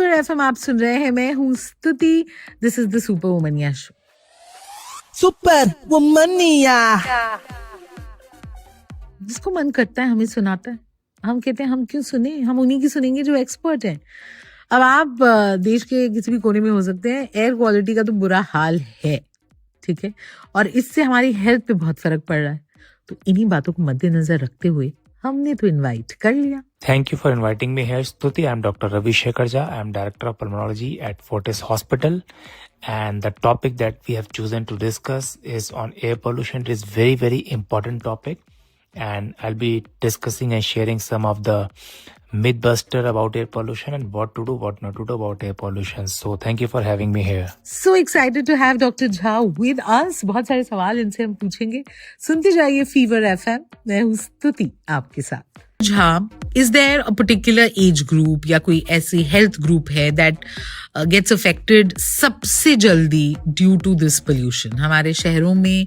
Fever FM आप सुन रहे हैं। मैं हूँ Stuti. This is the super वुमनिया शो। सुपर वुमनिया। जिसको मन करता है हमें सुनाता है। हम कहते हैं हम क्यों सुने, हम उन्हीं की सुनेंगे जो एक्सपर्ट हैं। अब आप देश के किसी भी कोने में हो सकते हैं, एयर क्वालिटी का तो बुरा हाल है, ठीक है, और इससे हमारी हेल्थ पे बहुत फर्क पड़ रहा है। तो इन्हीं बातों को मद्देनजर रखते हुए हमने तो इनवाइट कर लिया। Thank you for inviting me here, Stuti. I'm Dr. Ravi Shekhar Jha. I'm Director of Pulmonology at Fortis Hospital. And the topic that we have chosen to discuss is on air pollution. It is very, very important topic. And I'll be discussing and sharing some of the mythbuster about air pollution and what to do, what not to do about air pollution. So thank you for having me here. So excited to have Dr. Jha with us. बहुत सारे सवाल इनसे हम पूछेंगे। सुनते जाइए fever FM. मैं हूँ स्तुति आपके साथ। Jha, is there a particular age group या कोई ऐसी health group है that gets affected सबसे जल्दी due to this pollution? हमारे शहरों में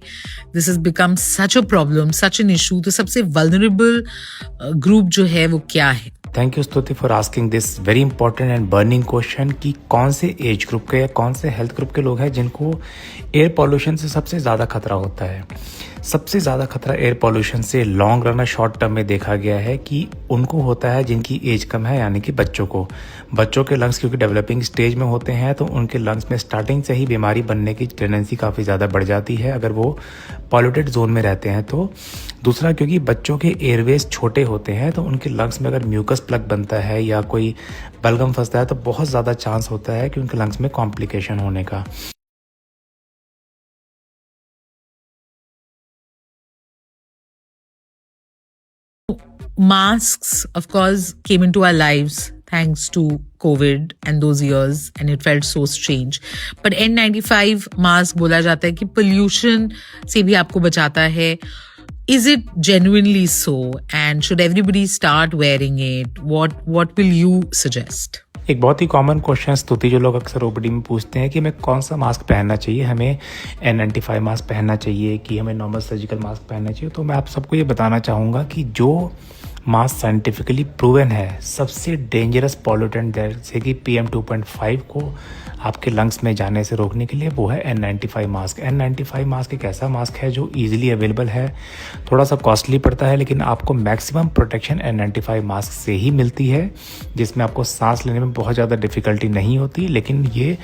this has become such a problem, such an issue. तो सबसे vulnerable group जो है वो क्या है? थैंक यू स्तुति for asking this very important and burning question कि कौन से एज ग्रुप के या कौन से हेल्थ ग्रुप के लोग हैं जिनको एयर पॉल्यूशन से सबसे ज़्यादा खतरा होता है। सबसे ज़्यादा खतरा एयर पॉल्यूशन से लॉन्ग रन और शॉर्ट टर्म में देखा गया है कि उनको होता है जिनकी एज कम है, यानी कि बच्चों को। बच्चों के लंग्स क्योंकि डेवलपिंग स्टेज में होते हैं तो उनके लंग्स में स्टार्टिंग से ही बीमारी बनने की टेंडेंसी काफ़ी ज़्यादा बढ़ जाती है अगर वो पॉल्यूटेड जोन में रहते हैं तो। दूसरा, क्योंकि बच्चों के एयरवेज छोटे होते हैं तो उनके लंग्स में अगर म्यूकस प्लग बनता है या कोई बलगम फंसता है तो बहुत ज़्यादा चांस होता है कि उनके लंग्स में कॉम्प्लिकेशन होने का। Masks, of course, came into our lives thanks to COVID and those years, and it felt so strange. But N95 mask बोला जाता है कि pollution से भी आपको बचाता है. Is it genuinely so? And should everybody start wearing it? What will you suggest? एक बहुत ही कॉमन क्वेश्चन स्तुति जो लोग अक्सर ओपीडी में पूछते हैं कि हमें कौन सा मास्क पहनना चाहिए, हमें N95 मास्क पहनना चाहिए कि हमें नॉर्मल सर्जिकल मास्क पहनना चाहिए। तो मैं आप सबको ये बताना चाहूँगा कि जो मास्क साइंटिफिकली प्रूवन है सबसे डेंजरस पॉल्यूटेंट जैसे कि PM2.5 को आपके लंग्स में जाने से रोकने के लिए वो है N95 मास्क। N95 मास्क एक ऐसा मास्क है जो इजीली अवेलेबल है, थोड़ा सा कॉस्टली पड़ता है लेकिन आपको मैक्सिमम प्रोटेक्शन N95 मास्क से ही मिलती है, जिसमें आपको सांस लेने में बहुत ज़्यादा डिफ़िकल्टी नहीं होती, लेकिन ये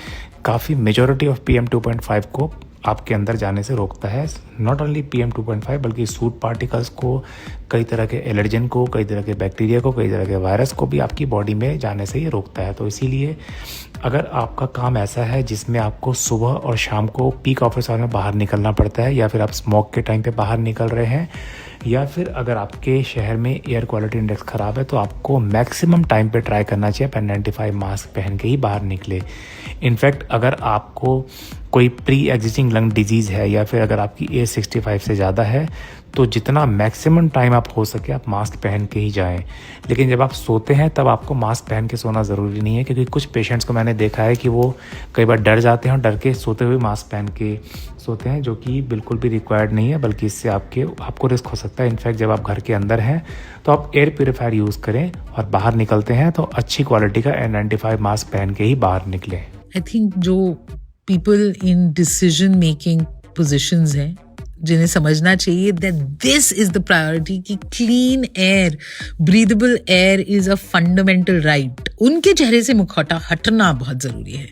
काफ़ी मेजॉरिटी ऑफ PM2.5 को आपके अंदर जाने से रोकता है। नॉट ओनली PM2.5 बल्कि सूट पार्टिकल्स को, कई तरह के एलर्जन को, कई तरह के बैक्टीरिया को, कई तरह के वायरस को भी आपकी बॉडी में जाने से ये रोकता है। तो इसीलिए अगर आपका काम ऐसा है जिसमें आपको सुबह और शाम को पीक ऑफिस आवर में बाहर निकलना पड़ता है, या फिर आप स्मोक के टाइम पे बाहर निकल रहे हैं, या फिर अगर आपके शहर में एयर क्वालिटी इंडेक्स ख़राब है, तो आपको मैक्सिमम टाइम पे ट्राई करना चाहिए N95 मास्क पहन के ही बाहर निकले। इनफैक्ट अगर आपको कोई प्री एग्जिस्टिंग लंग डिजीज़ है या फिर अगर आपकी एज 65 से ज़्यादा है तो जितना मैक्सिमम टाइम आप हो सके आप मास्क पहन के ही जाएं। लेकिन जब आप सोते हैं तब आपको मास्क पहन के सोना ज़रूरी नहीं है, क्योंकि कुछ पेशेंट्स को मैंने देखा है कि वो कई बार डर जाते हैं और डर के सोते हुए मास्क पहन के सोते हैं, जो कि बिल्कुल भी रिक्वायर्ड नहीं है, बल्कि इससे आपको रिस्क हो सकता है। इनफैक्ट जब आप घर के अंदर हैं तो आप एयर प्योरीफायर यूज़ करें और बाहर निकलते हैं तो अच्छी क्वालिटी का N95 मास्क पहन के ही बाहर निकलें। आई थिंक जो people in decision making positions हैं जिन्हें समझना चाहिए that this is the priority कि clean air, breathable air is a fundamental right. उनके चेहरे से मुखौटा हटना बहुत ज़रूरी है।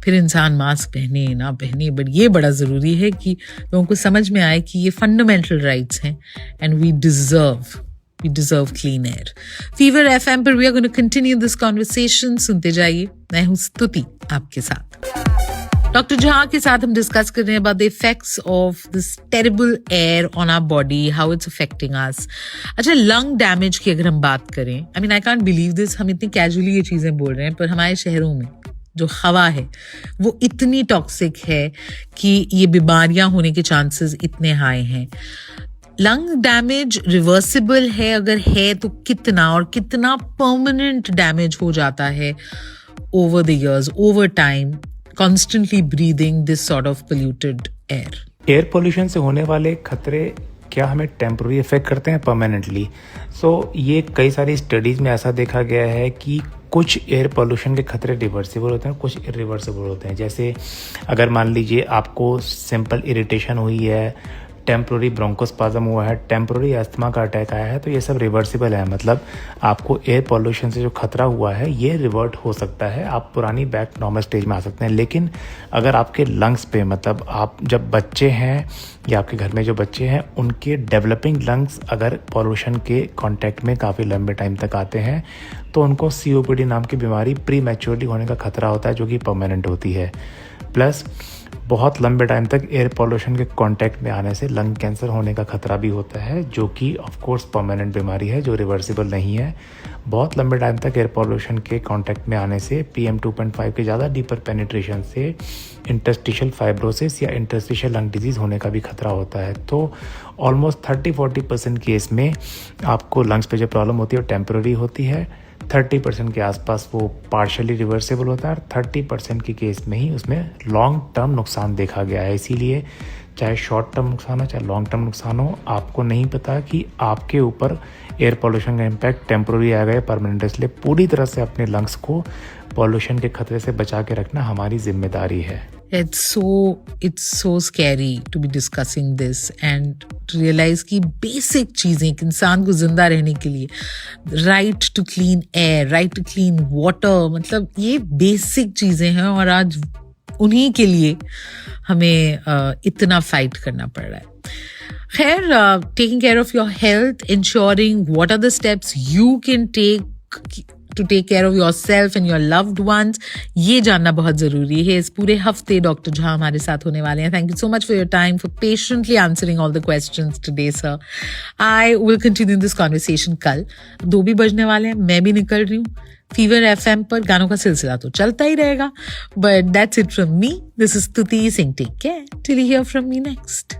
फिर इंसान मास्क पहने ना पहने, बट ये बड़ा ज़रूरी है कि लोगों को समझ में आए कि ये फंडामेंटल राइट्स हैं and we deserve clean air. Fever FM पर we are going to continue this conversation. सुनते जाइए। मैं हूँ स्तुति आपके साथ। डॉक्टर झा के साथ हम डिस्कस कर रहे हैं about the effects of this terrible air on our body, how it's affecting us. अच्छा, लंग डैमेज की अगर हम बात करें, I mean I can't believe this, हम इतनी कैजुअली ये चीज़ें बोल रहे हैं, पर हमारे शहरों में जो हवा है वो इतनी टॉक्सिक है कि ये बीमारियां होने के चांसेस इतने हाई हैं। लंग डैमेज रिवर्सिबल है? अगर है तो कितना, और कितना परमानेंट डैमेज हो जाता है over the years, over time, constantly breathing this sort of polluted air? Air pollution से होने वाले खतरे क्या हमें टेम्पररी इफेक्ट करते हैं परमानेंटली? सो ये कई सारी स्टडीज़ में ऐसा देखा गया है कि कुछ एयर पोल्यूशन के खतरे रिवर्सिबल होते हैं, कुछ इरिवर्सिबल होते हैं। जैसे अगर मान लीजिए आपको सिंपल इरिटेशन हुई है, टेम्प्रोरी ब्रोंकोस्पाज्म हुआ है, टेम्प्रोरी अस्थमा का अटैक आया है, तो ये सब रिवर्सिबल है। मतलब आपको एयर पोल्यूशन से जो खतरा हुआ है ये रिवर्ट हो सकता है, आप पुरानी बैक नॉर्मल स्टेज में आ सकते हैं। लेकिन अगर आपके लंग्स पे, मतलब आप जब बच्चे हैं या आपके घर में जो बच्चे हैं उनके डेवलपिंग लंग्स अगर पोल्यूशन के कांटेक्ट में काफ़ी लंबे टाइम तक आते हैं तो उनको COPD नाम की बीमारी प्री मैच्योरिटी होने का खतरा होता है, जो कि परमानेंट होती है। प्लस बहुत लंबे टाइम तक एयर पोल्यूशन के कांटेक्ट में आने से लंग कैंसर होने का खतरा भी होता है, जो कि ऑफ कोर्स परमानेंट बीमारी है, जो रिवर्सिबल नहीं है। बहुत लंबे टाइम तक एयर पोल्यूशन के कांटेक्ट में आने से PM2.5 के ज़्यादा डीपर पेनिट्रेशन से इंटरस्टिशियल फाइब्रोसिस या इंटरस्टिशियल लंग डिजीज़ होने का भी खतरा होता है। तो ऑलमोस्ट 30-40% केस में आपको लंग्स पे जो प्रॉब्लम होती है वो टेम्पररी होती है, 30% के आसपास वो पार्शली रिवर्सिबल होता है, और 30% के केस में ही उसमें लॉन्ग टर्म नुकसान देखा गया है। इसीलिए चाहे शॉर्ट टर्म नुकसान हो चाहे लॉन्ग टर्म नुकसान हो, आपको नहीं पता कि आपके ऊपर एयर पोल्यूशन का इम्पैक्ट टेम्प्रोरी आएगा या परमानेंट। इसलिए पूरी तरह से अपने लंग्स को पोल्यूशन के खतरे से बचा के रखना हमारी जिम्मेदारी है। It's so scary to be discussing this and to realize कि basic चीजें एक इंसान को जिंदा रहने के लिए, right to clean air, right to clean water, मतलब ये basic चीजें हैं और आज उन्हीं के लिए हमें इतना फाइट करना पड़ रहा है। खैर, taking care of your health, ensuring what are the steps you can take to take care of yourself and your loved ones, ये जानना बहुत जरूरी है। इस पूरे हफ्ते डॉक्टर झा हमारे साथ होने वाले हैं। Thank you so much for your time, for patiently answering all the questions today, sir. I will continue this conversation कल। 2 भी बजने वाले हैं, मैं भी निकल रही हूँ। फीवर FM पर गानों का सिलसिला तो चलता ही रहेगा। But that's it from me. This is Stuti Singh. Take care till you hear from me next.